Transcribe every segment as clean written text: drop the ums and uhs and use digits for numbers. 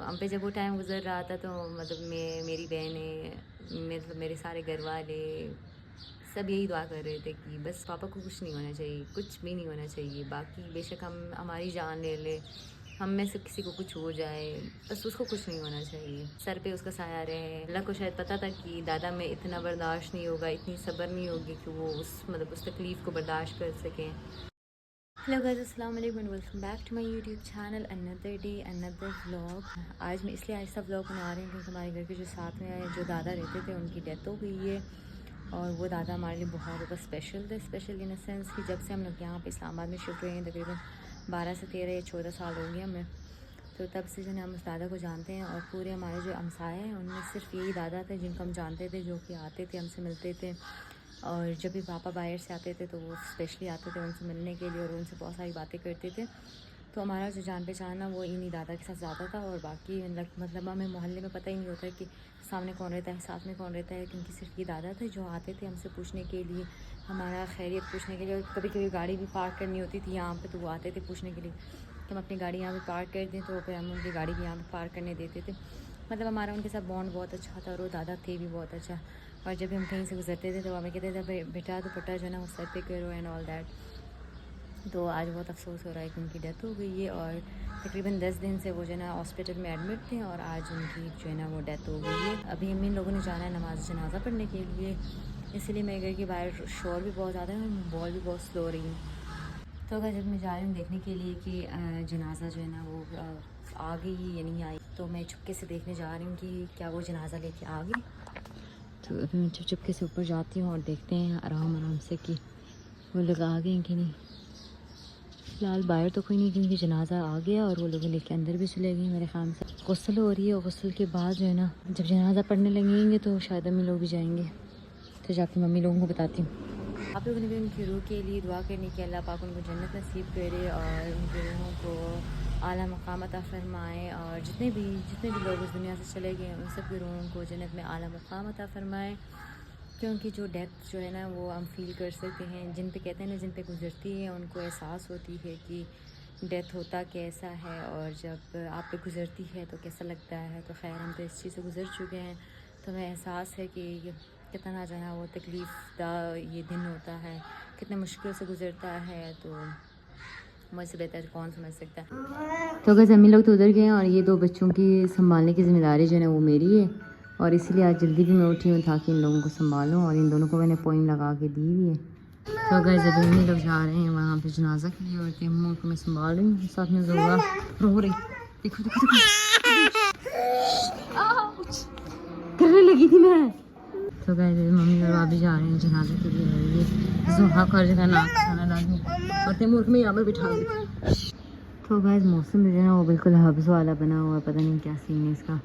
ہم پہ جب وہ ٹائم گزر رہا تھا تو مطلب میری بہنیں مطلب میرے سارے گھر والے سب یہی دعا کر رہے تھے کہ بس پاپا کو کچھ نہیں ہونا چاہیے، کچھ بھی نہیں ہونا چاہیے، باقی بے شک ہماری جان لے لے، ہم میں سے کسی کو کچھ ہو جائے، بس اس کو کچھ نہیں ہونا چاہیے، سر پہ اس کا سایہ رہے۔ اللہ کو شاید پتہ تھا کہ دادا میں اتنا برداشت نہیں ہوگا، اتنی صبر نہیں ہوگی کہ وہ اس تکلیف کو برداشت کر سکیں۔ ہیلو گائز، السلام علیکم and welcome back to my YouTube channel, another day another vlog. آج میں اس لیے آہستہ ولاگ بنا رہی ہوں کیونکہ ہمارے گھر کے جو ساتھ میں جو دادا رہتے تھے ان کی ڈیتھ ہو گئی ہے، اور وہ دادا ہمارے لیے بہت زیادہ اسپیشل تھے، اسپیشل ان اے سینس کہ جب سے ہم لوگ یہاں پہ اسلام آباد میں شفٹ ہوئے ہیں تقریباً 12 سے 13 یا 14 سال ہو گئے ہمیں، تو تب سے جو ہے ہم اس دادا کو جانتے ہیں، اور پورے ہمارے جو ہمسائے ہیں ان میں صرف یہی دادا تھے جن کو ہم جانتے تھے، جو کہ آتے تھے ہم سے ملتے تھے، اور جب بھی پاپا باہر سے آتے تھے تو وہ اسپیشلی آتے تھے ان سے ملنے کے لیے اور ان سے بہت ساری باتیں کرتے تھے۔ تو ہمارا جو جان پہچان ہے وہ انہی دادا کے ساتھ زیادہ تھا، اور باقی مطلب ہمیں محلے میں پتہ ہی نہیں ہوتا کہ سامنے کون رہتا ہے، ساتھ میں کون رہتا ہے، کیونکہ صرف یہ دادا تھے جو آتے تھے ہم سے پوچھنے کے لیے، ہمارا خیریت پوچھنے کے لیے، اور کبھی کبھی گاڑی بھی پارک کرنی ہوتی تھی یہاں پہ تو وہ آتے تھے پوچھنے کے لیے کہ ہم اپنی گاڑی یہاں پہ پارک کر دیں، تو پھر ہم ان کی گاڑی بھی یہاں پہ پارک کرنے دیتے تھے۔ مطلب ہمارا ان کے ساتھ بانڈ بہت اچھا تھا، اور وہ دادا تھے بھی بہت اچھا، اور جب بھی ہم کہیں سے گزرتے تھے تو ہمیں کہتے تھے بیٹا دوپٹہ جو ہے نا وہ سر پہ کرو اینڈ آل دیٹ۔ تو آج بہت افسوس ہو رہا ہے کہ ان کی ڈیتھ ہو گئی ہے، اور تقریباً 10 دن سے وہ جو ہے نا ہاسپٹل میں ایڈمٹ تھے، اور آج ان کی جو ہے نا وہ ڈیتھ ہو گئی ہے۔ ابھی ہم ان لوگوں نے جانا ہے نماز جنازہ پڑھنے کے لیے، اسی لیے میرے گھر کے باہر شور بھی بہت زیادہ ہے اور بال بھی بہت سلو رہی ہوں۔ تو اگر جب میں جا رہی ہوں دیکھنے کے لیے کہ جنازہ جو ہے نا وہ آ گئی یا نہیں آئی، تو میں چپکے سے دیکھنے جا رہی ہوں کہ کیا وہ جنازہ لے کے آ گئی۔ تو ابھی میں چپکے سے اوپر جاتی ہوں اور دیکھتے ہیں آرام سے کہ وہ لوگ آ گئے ہیں کہ نہیں۔ فی الحال باہر تو کوئی نہیں کیونکہ جنازہ آ گیا، اور وہ لوگ لے کے اندر بھی چلے گئے میرے خیال سے۔ غسل ہو رہی ہے، غسل کے بعد جو ہے نا جب جنازہ پڑھنے لگیں گے تو شاید امی لوگ بھی جائیں گے، تو جا کے ممی لوگوں کو بتاتی ہوں۔ آپ لوگوں نے بھی ان کی روح کے لیے دعا کرنی کہ اللہ پاک ان کو جنت نصیب کرے، اور ان کی روحوں کو اعلیٰ مقام عطا فرمائے، اور جتنے بھی لوگ اس دنیا سے چلے گئے ہیں ان سب کی روحوں کو جنت میں اعلیٰ مقام عطا فرمائے، کیونکہ جو ڈیتھ جو ہے نا وہ ہم فیل کر سکتے ہیں، جن پہ کہتے ہیں نا جن پہ گزرتی ہے ان کو احساس ہوتی ہے کہ ڈیتھ ہوتا کیسا ہے، اور جب آپ پہ گزرتی ہے تو کیسا لگتا ہے۔ تو خیر ہم تو اس چیز سے گزر چکے ہیں، تو ہمیں احساس ہے کہ کتنا جو ہے وہ تکلیف دہ یہ دن ہوتا ہے، کتنے مشکل سے گزرتا ہے، تو مجھ سے بہتر کون سمجھ سکتا ہے۔ تو اگر امی لوگ تو ادھر گئے ہیں، اور یہ 2 بچوں کی سنبھالنے کی ذمہ داری جو ہے نا وہ میری ہے، اور اسی لیے آج جلدی بھی میں اٹھی ہوں تاکہ ان لوگوں کو سنبھالوں، اور ان دونوں کو میں نے پوئم لگا کے دی ہوئی ہے۔ تو گائز ابھی امی لوگ جا رہے ہیں وہاں پہ جنازہ کے لیے، اور تیموں کو میں سنبھال رہی ہوں، ساتھ میں زوبا رو رہی، دیکھو کرنے لگی تھی میں۔ تو گائز ممی اور بھابھی جا رہے ہیں جنازے کے لیے، اور یہ زوہا کا جو ہے نا کھانا لانے، اور تیمور کو میں یہاں پہ بٹھا دی۔ تو گائز موسم جو ہے نا وہ بالکل حبس والا بنا ہوا ہے، پتہ نہیں کیا سین ہے اس کا،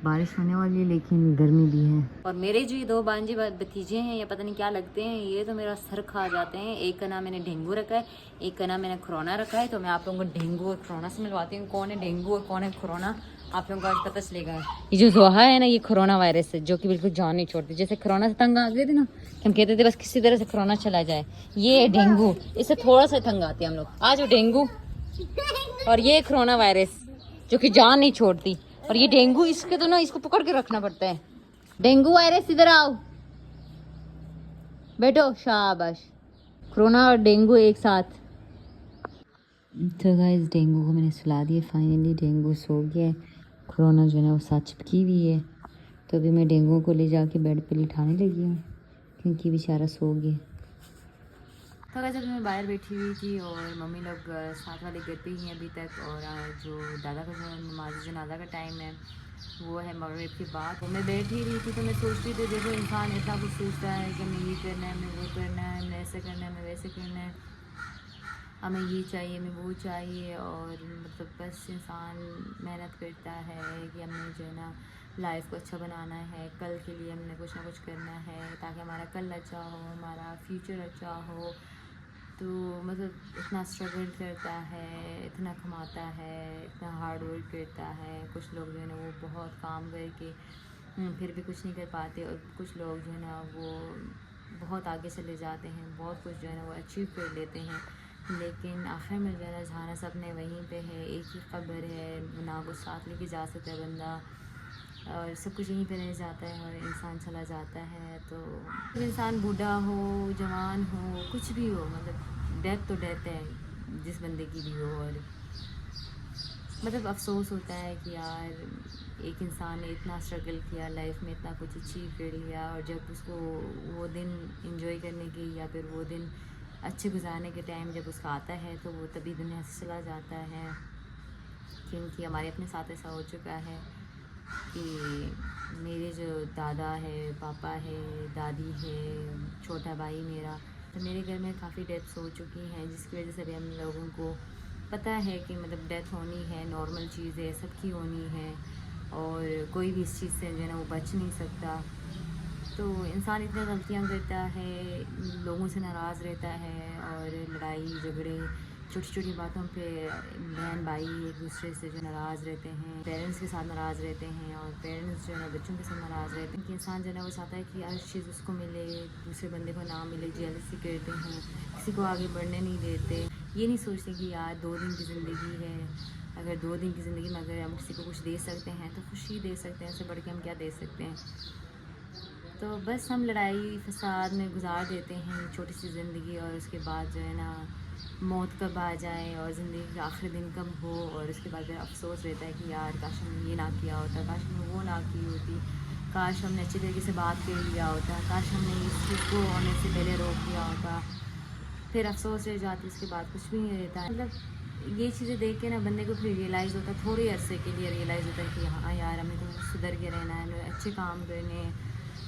بارش ہونے والی ہے لیکن گرمی بھی ہے۔ اور میرے جو یہ 2 بانجے بھتیجے ہیں یہ پتہ نہیں کیا لگتے ہیں، یہ تو میرا سر کھا جاتے ہیں۔ ایک کا نام میں نے ڈینگو رکھا ہے، ایک کا نام میں نے کرونا رکھا ہے، تو میں آپ لوگوں کو ڈینگو اور کرونا سے ملواتی ہوں، کون ہے ڈینگو اور کون ہے کرونا، آپ لوگوں کو آج پتہ چلے گا۔ یہ جو زوہا ہے نا یہ کرونا وائرس ہے، جو کہ بالکل جان نہیں چھوڑتی، جیسے کرونا سے تنگ آ گئے تھے نا، ہم کہتے تھے بس کسی طرح سے کرونا چلا جائے، یہ ہے ڈینگو، اس سے تھوڑا سا تنگ آتے ہیں ہم لوگ، آج وہ ڈینگو، اور یہ کرونا وائرس جو کہ جان نہیں چھوڑتی، اور یہ ڈینگو اس کے تو نا اس کو پکڑ کے رکھنا پڑتا ہے۔ ڈینگو وائرس ادھر آؤ بیٹو، شاباش۔ کرونا اور ڈینگو ایک ساتھ۔ تو گائز ڈینگو کو میں نے سلا دیا، فائنلی ڈینگو سو گیا ہے، کرونا جو ہے نا وہ ساتھ چپکی ہوئی ہے، تو ابھی میں ڈینگو کو لے جا کے بیڈ پہ لٹھانے لگی ہوں کیونکہ بیچارہ سو گیا۔ تو ویسے میں باہر بیٹھی ہوئی تھی، اور ممی لوگ ساتھ والے گھر پہ ہی ہیں ابھی تک، اور جو دادا کا جو نماز جنازہ کا ٹائم ہے وہ ہے مغرب کے بعد۔ تو میں بیٹھی رہی تھی تو میں سوچتی تھی دیکھو انسان اتنا کچھ سوچتا ہے کہ ہمیں یہ کرنا ہے، ہمیں وہ کرنا ہے، ہمیں ایسے کرنا ہے، ہمیں ویسے کرنا ہے، ہمیں یہ چاہیے، ہمیں وہ چاہیے، اور مطلب بس انسان محنت کرتا ہے کہ ہمیں جو ہے نا لائف کو اچھا بنانا ہے، کل کے لیے ہم نے کچھ نہ کچھ کرنا ہے تاکہ ہمارا کل اچھا ہو، ہمارا فیوچر اچھا ہو۔ تو مطلب اتنا اسٹرگل کرتا ہے، اتنا کماتا ہے، اتنا ہارڈ ورک کرتا ہے، کچھ لوگ جو ہے نا وہ بہت کام کر کے پھر بھی کچھ نہیں کر پاتے، اور کچھ لوگ جو ہے نا وہ بہت آگے چلے جاتے ہیں، بہت کچھ جو ہے نا وہ اچیو کر لیتے ہیں، لیکن آخر میں جو ہے نا جانا سب نے وہیں پہ ہے، ایک ہی قبر ہے، نہ کچھ ساتھ لے کے جا سکتا ہے بندہ، اور سب کچھ یہیں پہ رہ جاتا ہے اور انسان چلا جاتا ہے. تو انسان بوڑھا ہو جوان ہو کچھ بھی ہو، مطلب ڈیتھ تو ڈیتھ ہے جس بندے کی بھی ہو. اور مطلب افسوس ہوتا ہے کہ یار ایک انسان نے اتنا اسٹرگل کیا لائف میں، اتنا کچھ اچیو کر لیا، اور جب اس کو وہ دن انجوائے کرنے کی یا پھر وہ دن اچھے گزارنے کے ٹائم جب اس کا آتا ہے تو وہ تبھی دنیا سے چلا جاتا ہے. کیونکہ ہمارے اپنے ساتھ ایسا ہو چکا ہے کہ میرے جو دادا ہے، پاپا ہے، دادی ہے، چھوٹا بھائی میرا، تو میرے گھر میں کافی ڈیتھس ہو چکی ہیں، جس کی وجہ سے بھی ہم لوگوں کو پتہ ہے کہ مطلب ڈیتھ ہونی ہے، نارمل چیز ہے، سب کی ہونی ہے، اور کوئی بھی اس چیز سے جو ہے نا وہ بچ نہیں سکتا. تو انسان اتنی غلطیاں کرتا ہے، لوگوں سے ناراض رہتا ہے، اور لڑائی جھگڑے چھوٹی چھوٹی باتوں پہ بہن بھائی ایک دوسرے سے جو ناراض رہتے ہیں، پیرنٹس کے ساتھ ناراض رہتے ہیں، اور پیرنٹس جو ہے نا بچوں کے ساتھ ناراض رہتے ہیں. کہ انسان جو ہے نا وہ چاہتا ہے کہ ہر چیز اس کو ملے، دوسرے بندے کو نہ ملے، جیلسی کرتے ہیں، کسی کو آگے بڑھنے نہیں دیتے. یہ نہیں سوچتے کہ یار 2 دن کی زندگی ہے، اگر 2 دن کی زندگی میں اگر ہم کسی کو کچھ دے سکتے ہیں تو خوشی دے سکتے ہیں، اس سے بڑھ کے ہم کیا دے سکتے ہیں. تو بس ہم لڑائی فساد میں گزار دیتے ہیں چھوٹی سی زندگی، اور اس کے بعد جو ہے نا موت کب آ جائے اور زندگی کا آخری دن کب ہو، اور اس کے بعد پھر افسوس رہتا ہے کہ یار کاش ہم نے یہ نہ کیا ہوتا، کاش ہم نے وہ نہ کی ہوتی، کاش ہم نے اچھی طریقے سے بات کر لیا ہوتا، کاش ہم نے اس چیز کو ہونے سے پہلے روک دیا ہوتا. پھر افسوس رہ جاتی، اس کے بعد کچھ بھی نہیں رہتا. مطلب یہ چیزیں دیکھ کے نا بندے کو پھر ریئلائز ہوتا ہے، تھوڑے عرصے کے لیے ریئلائز ہوتا ہے کہ ہاں یار ہمیں تو سدھر کے رہنا ہے، ہمیں اچھے کام کرنے ہیں،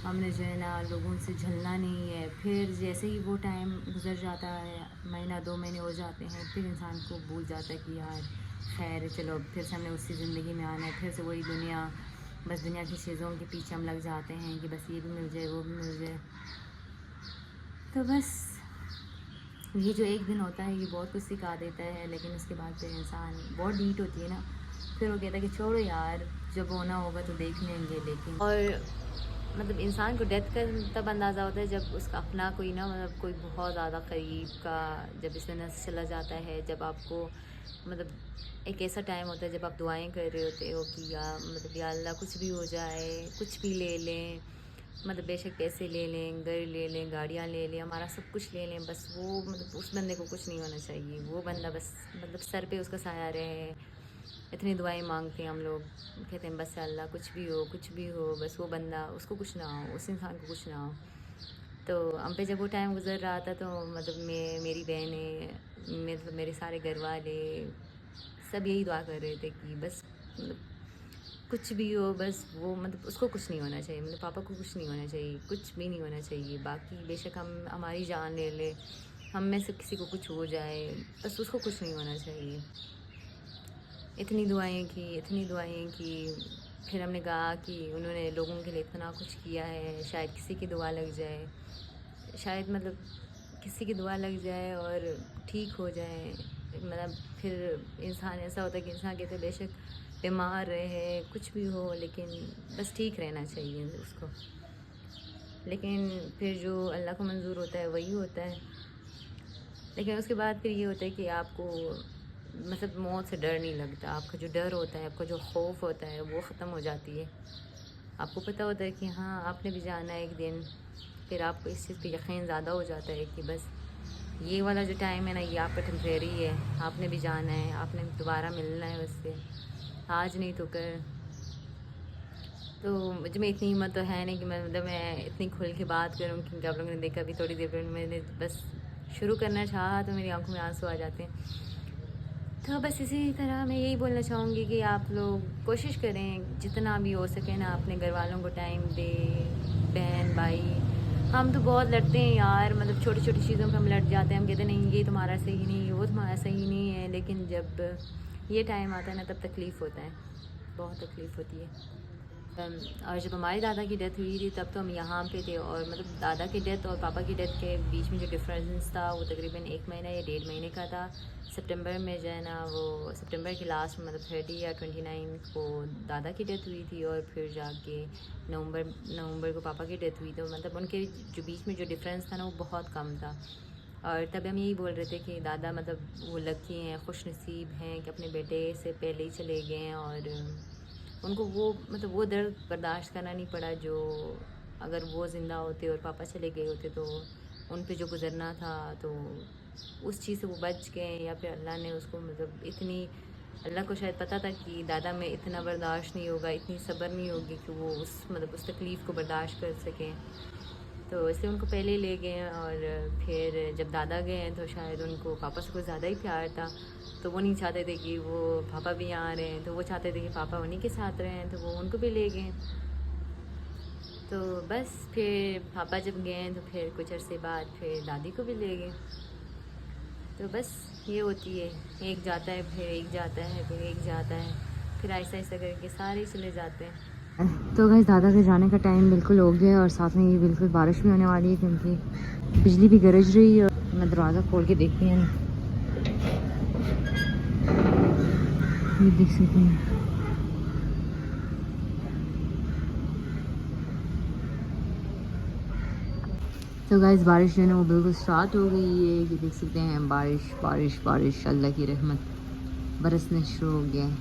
ہم نے جو ہے نا لوگوں سے جھلنا نہیں ہے. پھر جیسے ہی وہ ٹائم گزر جاتا ہے، مہینہ 2 مہینے ہو جاتے ہیں، پھر انسان کو بھول جاتا ہے کہ یار خیر ہے، چلو پھر سے ہم نے اسی زندگی میں آنا ہے، پھر سے وہی دنیا، بس دنیا کی چیزوں کے پیچھے ہم لگ جاتے ہیں کہ بس یہ بھی مل جائے وہ بھی مل جائے. تو بس یہ جو ایک دن ہوتا ہے یہ بہت کچھ سکھا دیتا ہے، لیکن اس کے بعد پھر انسان بہت ڈیٹ ہوتی ہے نا، پھر وہ کہتا ہے کہ چھوڑو یار جب ہونا ہوگا تو دیکھ لیں گے. لیکن اور مطلب انسان کو ڈیتھ کا تب اندازہ ہوتا ہے جب اس کا اپنا کوئی نا مطلب کوئی بہت زیادہ قریب کا جب اس دنیا سے چلا جاتا ہے، جب آپ کو مطلب ایک ایسا ٹائم ہوتا ہے جب آپ دعائیں کر رہے ہوتے ہو کہ یا مطلب یا اللہ کچھ بھی ہو جائے، کچھ بھی لے لیں، مطلب بے شک پیسے لے لیں، گھر لے لیں، گاڑیاں لے لیں، ہمارا سب کچھ لے لیں، بس وہ مطلب اس بندے کو کچھ نہیں ہونا چاہیے، وہ بندہ بس مطلب سر پہ اس کا سایہ رہے. اتنی دعائیں مانگتے ہیں ہم لوگ، کہتے ہیں بس اللہ کچھ بھی ہو کچھ بھی ہو، بس وہ بندہ اس کو کچھ نہ ہو، اس انسان کو کچھ نہ ہو. تو ہم پہ جب وہ ٹائم گزر رہا تھا تو مطلب میری بہنیں، مطلب میرے سارے گھر والے سب یہی دعا کر رہے تھے کہ بس مطلب کچھ بھی ہو، بس وہ مطلب اس کو کچھ نہیں ہونا چاہیے، مطلب پاپا کو کچھ نہیں ہونا چاہیے، کچھ بھی نہیں ہونا چاہیے. باقی بے شک ہماری جان لے لے، ہم میں سے کسی کو کچھ ہو جائے، بس اس کو کچھ نہیں ہونا چاہیے. اتنی دعائیں کی. پھر ہم نے کہا کہ انہوں نے لوگوں کے لیے اتنا کچھ کیا ہے، شاید کسی کی دعا لگ جائے، شاید مطلب کسی کی دعا لگ جائے اور ٹھیک ہو جائے. مطلب پھر انسان ایسا ہوتا ہے کہ انسان کہتے بے شک بیمار رہے کچھ بھی ہو لیکن بس ٹھیک رہنا چاہیے اس کو. لیکن پھر جو اللہ کو منظور ہوتا ہے وہی ہوتا ہے. لیکن اس کے بعد پھر یہ ہوتا ہے کہ آپ کو مطلب موت سے ڈر نہیں لگتا، آپ کا جو ڈر ہوتا ہے، آپ کا جو خوف ہوتا ہے وہ ختم ہو جاتی ہے. آپ کو پتہ ہوتا ہے کہ ہاں آپ نے بھی جانا ہے ایک دن. پھر آپ کو اس چیز پہ یقین زیادہ ہو جاتا ہے کہ بس یہ والا جو ٹائم ہے نا یہ آپ کا ٹیمپریری ہے، آپ نے بھی جانا ہے، آپ نے دوبارہ ملنا ہے اس سے، آج نہیں تو کل. تو مجھ میں اتنی ہمت تو ہے نہیں کہ میں اتنی کھل کے بات کروں، کیونکہ آپ لوگوں نے دیکھا ابھی تھوڑی دیر پہلے میں نے بس شروع کرنا چاہا تو میری آنکھوں میں آنسو آ جاتے ہیں. تو بس اسی طرح میں یہی بولنا چاہوں گی کہ آپ لوگ کوشش کریں جتنا بھی ہو سکے نا اپنے گھر والوں کو ٹائم دے. بہن بھائی ہم تو بہت لڑتے ہیں یار، مطلب چھوٹی چھوٹی چیزوں پہ ہم لڑ جاتے ہیں، ہم کہتے ہیں نہیں یہ تمہارا صحیح نہیں ہے، وہ تمہارا صحیح نہیں ہے. لیکن جب یہ ٹائم آتا ہے نا تب تکلیف ہوتا ہے، بہت تکلیف ہوتی ہے. اور جب ہمارے دادا کی ڈیتھ ہوئی تھی تب تو ہم یہاں پہ تھے، اور مطلب دادا کی ڈیتھ اور پاپا کی ڈیتھ کے بیچ میں جو ڈفرینس تھا وہ تقریباً 1 مہینہ یا 1.5 مہینے کا تھا. سپٹمبر میں جو ہے نا وہ سپٹمبر کے لاسٹ میں مطلب 30 یا 29 کو دادا کی ڈیتھ ہوئی تھی، اور پھر جا کے نومبر کو پاپا کی ڈیتھ ہوئی. تو مطلب ان کے جو بیچ میں جو ڈفرینس تھا نا وہ بہت کم تھا. اور تب ہم یہی بول رہے تھے کہ دادا مطلب وہ لکی ہیں، خوش نصیب ہیں کہ اپنے بیٹے سے پہلے ہی چلے گئے ہیں، اور ان کو وہ مطلب وہ درد برداشت کرنا نہیں پڑا جو اگر وہ زندہ ہوتے اور پاپا چلے گئے ہوتے تو ان پہ جو گزرنا تھا، تو اس چیز سے وہ بچ گئے، یا پھر اللہ نے اس کو مطلب اتنی، اللہ کو شاید پتہ تھا کہ دادا میں اتنا برداشت نہیں ہوگا، اتنی صبر نہیں ہوگی کہ وہ اس مطلب اس تکلیف کو برداشت کر سکیں، تو اس لیے ان کو پہلے لے گئے ہیں۔ اور پھر جب دادا گئے ہیں تو شاید ان کو پاپا سے کچھ زیادہ ہی پیار تھا، تو وہ نہیں چاہتے تھے کہ وہ پاپا بھی آ رہے ہیں، تو وہ چاہتے تھے کہ پاپا انہیں کے ساتھ رہیں، تو وہ ان کو بھی لے گئے۔ تو بس پھر پاپا جب گئے ہیں تو پھر کچھ عرصے بعد پھر دادی کو بھی لے گئے۔ تو بس یہ ہوتی ہے، ایک جاتا ہے پھر ایک جاتا ہے پھر ایک جاتا ہے، پھر آہستہ آہستہ کر کے سارے چلے جاتے ہیں۔ تو گھر دادا کے جانے کا ٹائم بالکل ہو گیا، اور ساتھ میں یہ بالکل بارش بھی ہونے والی ہے کیونکہ بجلی بھی گرج رہی ہے۔ میں دروازہ کھول کے دیکھتی ہوں، یہ دیکھ سکتے ہیں۔ تو گائز بارش جو ہے نا وہ بالکل اسٹارٹ ہو گئی ہے، یہ دیکھ سکتے ہیں، بارش بارش بارش، اللہ کی رحمت برسنا شروع ہو گیا ہے۔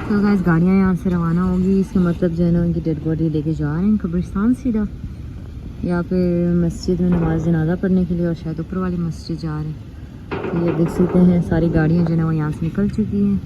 تو گائز گاڑیاں یہاں سے روانہ ہوگی، اس کا مطلب جو ہے نا ان کی ڈیڈ باڈی لے کے جا رہے ہیں قبرستان سیدھا، یا پھر مسجد میں نماز جنازہ پڑھنے کے لیے، اور شاید اوپر والی مسجد جا رہے ہیں۔ تو یہ دیکھ سکتے ہیں ساری گاڑیاں جو ہے نا وہ یہاں سے نکل چکی ہیں۔